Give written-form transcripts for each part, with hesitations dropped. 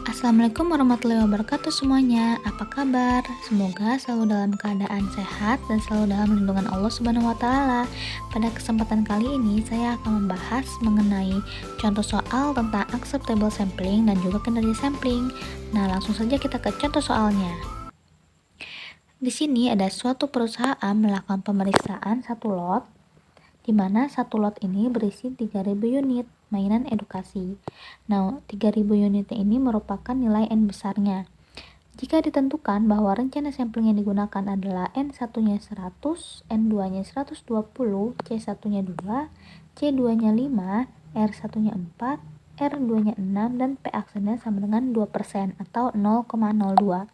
Assalamualaikum warahmatullahi wabarakatuh semuanya. Apa kabar? Semoga selalu dalam keadaan sehat dan selalu dalam lindungan Allah Subhanahu wa taala. Pada kesempatan kali ini saya akan membahas mengenai contoh soal tentang acceptable sampling dan juga kinerja sampling. Nah, langsung saja kita ke contoh soalnya. Di sini ada suatu perusahaan melakukan pemeriksaan satu lot di mana satu lot ini berisi 3.000 unit mainan edukasi. Nah, 3.000 unit ini merupakan nilai N besarnya. Jika ditentukan bahwa rencana sampling yang digunakan adalah N1-nya 100, N2-nya 120, C1-nya 2, C2-nya 5, R1-nya 4, R2-nya 6, dan P aksennya sama dengan 2% atau 0,02.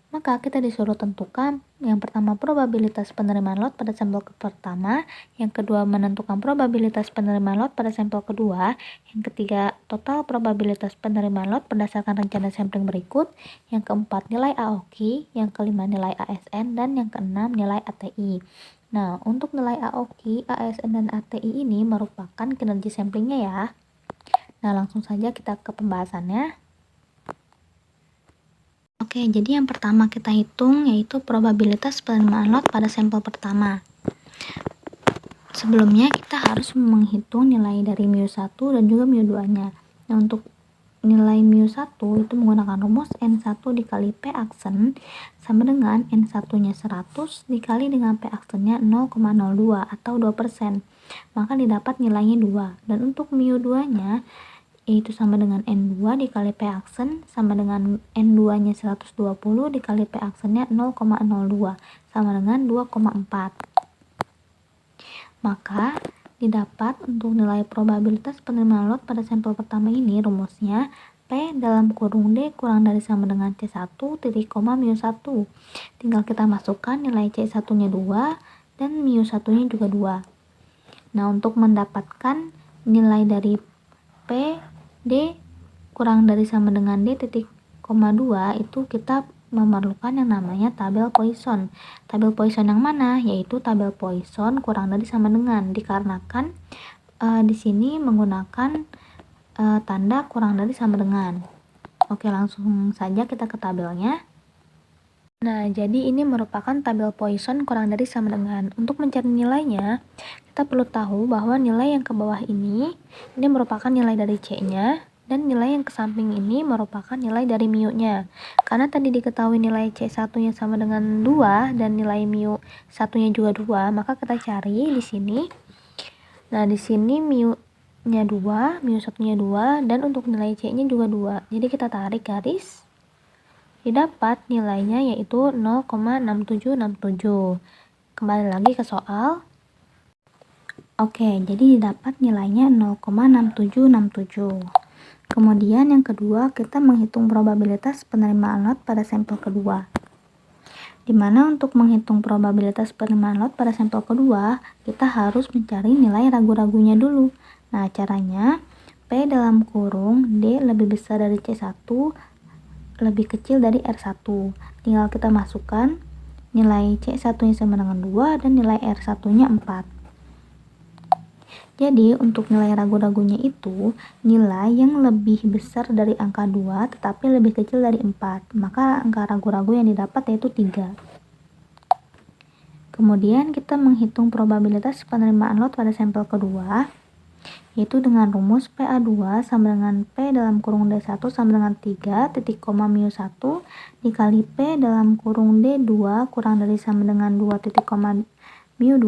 Maka kita disuruh tentukan yang pertama probabilitas penerimaan lot pada sampel pertama, yang kedua menentukan probabilitas penerimaan lot pada sampel kedua, yang ketiga total probabilitas penerimaan lot berdasarkan rencana sampling berikut, yang keempat nilai AOQ, yang kelima nilai ASN, dan yang keenam nilai ATI. Nah, untuk nilai AOQ, ASN, dan ATI ini merupakan kinerja samplingnya ya. Nah, langsung saja kita ke pembahasannya. Oke, jadi yang pertama kita hitung yaitu probabilitas penerimaan lot pada sampel pertama. Sebelumnya kita harus menghitung nilai dari μ1 dan juga μ2-nya. Nah, untuk nilai μ1 itu menggunakan rumus N1 dikali P aksen sama dengan N1-nya 100 dikali dengan P aksennya 0,02 atau 2%. Maka didapat nilainya 2. Dan untuk μ2-nya yaitu sama dengan N2 dikali P aksen sama dengan N2 nya 120 dikali P aksennya 0,02 sama dengan 2,4. Maka didapat untuk nilai probabilitas penerimaan lot pada sampel pertama ini rumusnya P dalam kurung D kurang dari sama dengan C1 titik koma μ1. Tinggal kita masukkan nilai C1 nya 2 dan μ1 nya juga 2. Nah, untuk mendapatkan nilai dari P D kurang dari sama dengan D titik koma 2 itu kita memerlukan yang namanya tabel Poisson. Tabel Poisson yang mana? Yaitu tabel Poisson kurang dari sama dengan, dikarenakan di sini menggunakan tanda kurang dari sama dengan. Oke, langsung saja kita ke tabelnya. Nah, jadi ini merupakan tabel Poisson kurang dari sama dengan. Untuk mencari nilainya, kita perlu tahu bahwa nilai yang ke bawah ini merupakan nilai dari C-nya, dan nilai yang ke samping ini merupakan nilai dari μ-nya. Karena tadi diketahui nilai C1-nya sama dengan 2 dan nilai μ1-nya juga 2, maka kita cari di sini. Nah, di sini μ-nya 2, μ1-nya 2, dan untuk nilai C-nya juga 2. Jadi kita tarik garis. Didapat nilainya yaitu 0,6767. Kembali lagi ke soal. Oke, jadi didapat nilainya 0,6767. Kemudian yang kedua, kita menghitung probabilitas penerimaan lot pada sampel kedua. Dimana untuk menghitung probabilitas penerimaan lot pada sampel kedua, kita harus mencari nilai ragu-ragunya dulu. Nah, caranya P dalam kurung D lebih besar dari C1 lebih kecil dari R1. Tinggal kita masukkan nilai C1-nya sama dengan 2 dan nilai R1-nya 4. Jadi, untuk nilai ragu-ragunya itu nilai yang lebih besar dari angka 2 tetapi lebih kecil dari 4. Maka angka ragu-ragu yang didapat yaitu 3. Kemudian kita menghitung probabilitas penerimaan lot pada sampel kedua, yaitu dengan rumus PA2 sama dengan P dalam kurung D1 sama dengan 3 titik koma μ1 dikali P dalam kurung D2 kurang dari sama dengan 2 titik koma μ2.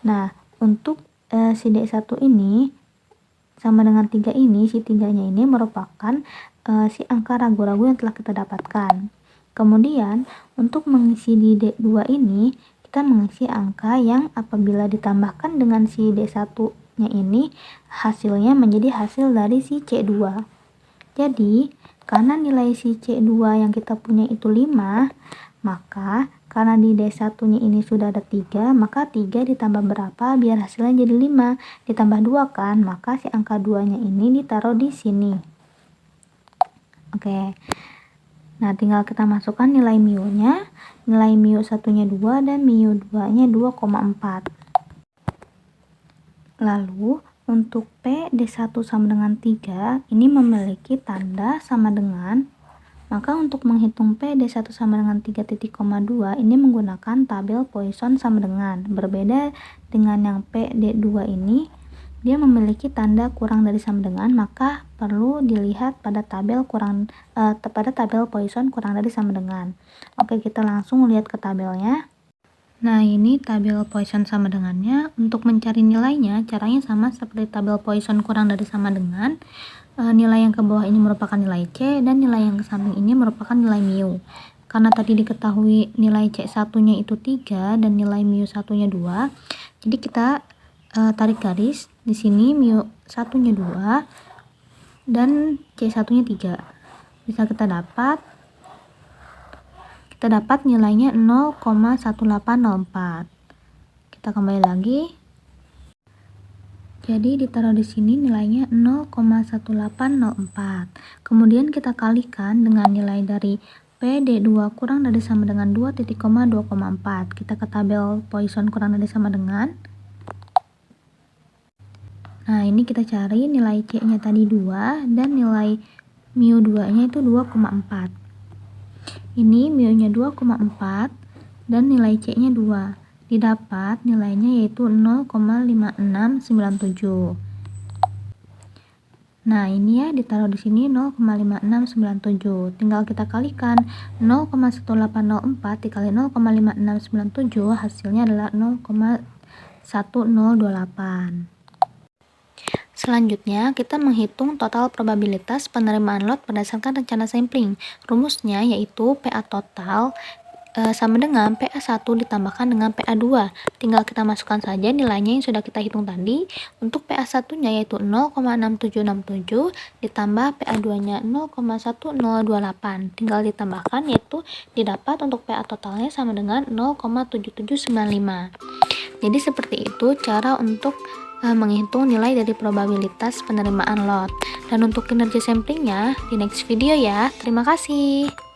Nah, untuk si D1 ini sama dengan 3 ini, si 3-nya ini merupakan si angka ragu-ragu yang telah kita dapatkan. Kemudian, untuk mengisi di D2 ini, kita mengisi angka yang apabila ditambahkan dengan si D1-nya ini, hasilnya menjadi hasil dari si C2. Jadi, karena nilai si C2 yang kita punya itu 5, maka karena di D1-nya ini sudah ada 3, maka 3 ditambah berapa biar hasilnya jadi 5. Ditambah 2 kan, maka si angka 2-nya ini ditaruh di sini. Oke. Nah, tinggal kita masukkan nilai μ-nya. Nilai μ1-nya 2 dan μ2-nya 2,4. Lalu, untuk P D1 sama dengan 3 ini memiliki tanda sama dengan, maka untuk menghitung P D1 sama dengan 3,2 ini menggunakan tabel Poisson sama dengan. Berbeda dengan yang P D2 ini, dia memiliki tanda kurang dari sama dengan, maka perlu dilihat pada tabel Poisson kurang dari sama dengan. Oke, kita langsung lihat ke tabelnya. Nah, ini tabel Poisson sama dengannya. Untuk mencari nilainya, caranya sama seperti tabel Poisson kurang dari sama dengan. Nilai yang ke bawah ini merupakan nilai C, dan nilai yang ke samping ini merupakan nilai mu. Karena tadi diketahui nilai C1-nya itu 3 dan nilai mu 1-nya 2, jadi kita tarik garis. Di sini mu 1-nya 2 dan C1-nya 3. Bisa kita dapat nilainya 0,1804. Kita kembali lagi. Jadi ditaruh di sini nilainya 0,1804. Kemudian kita kalikan dengan nilai dari PD2 kurang dari sama dengan 2,2,4. Kita ke tabel Poisson kurang dari sama dengan. Nah, ini kita cari nilai C-nya tadi 2 dan nilai mu 2-nya itu 2,4. Ini mu-nya 2,4 dan nilai C-nya 2. Didapat nilainya yaitu 0,5697. Nah, ini ya ditaruh di sini 0,5697. Tinggal kita kalikan 0,1804 dikali 0,5697, hasilnya adalah 0,1028. Selanjutnya, kita menghitung total probabilitas penerimaan lot berdasarkan rencana sampling. Rumusnya yaitu PA total sama dengan PA1 ditambahkan dengan PA2. Tinggal kita masukkan saja nilainya yang sudah kita hitung tadi. Untuk PA1-nya yaitu 0,6767 ditambah PA2-nya 0,1028. Tinggal ditambahkan, yaitu didapat untuk PA totalnya sama dengan 0,7795. Jadi seperti itu cara untuk menghitung nilai dari probabilitas penerimaan lot. Dan untuk kinerja samplingnya di next video ya. Terima kasih.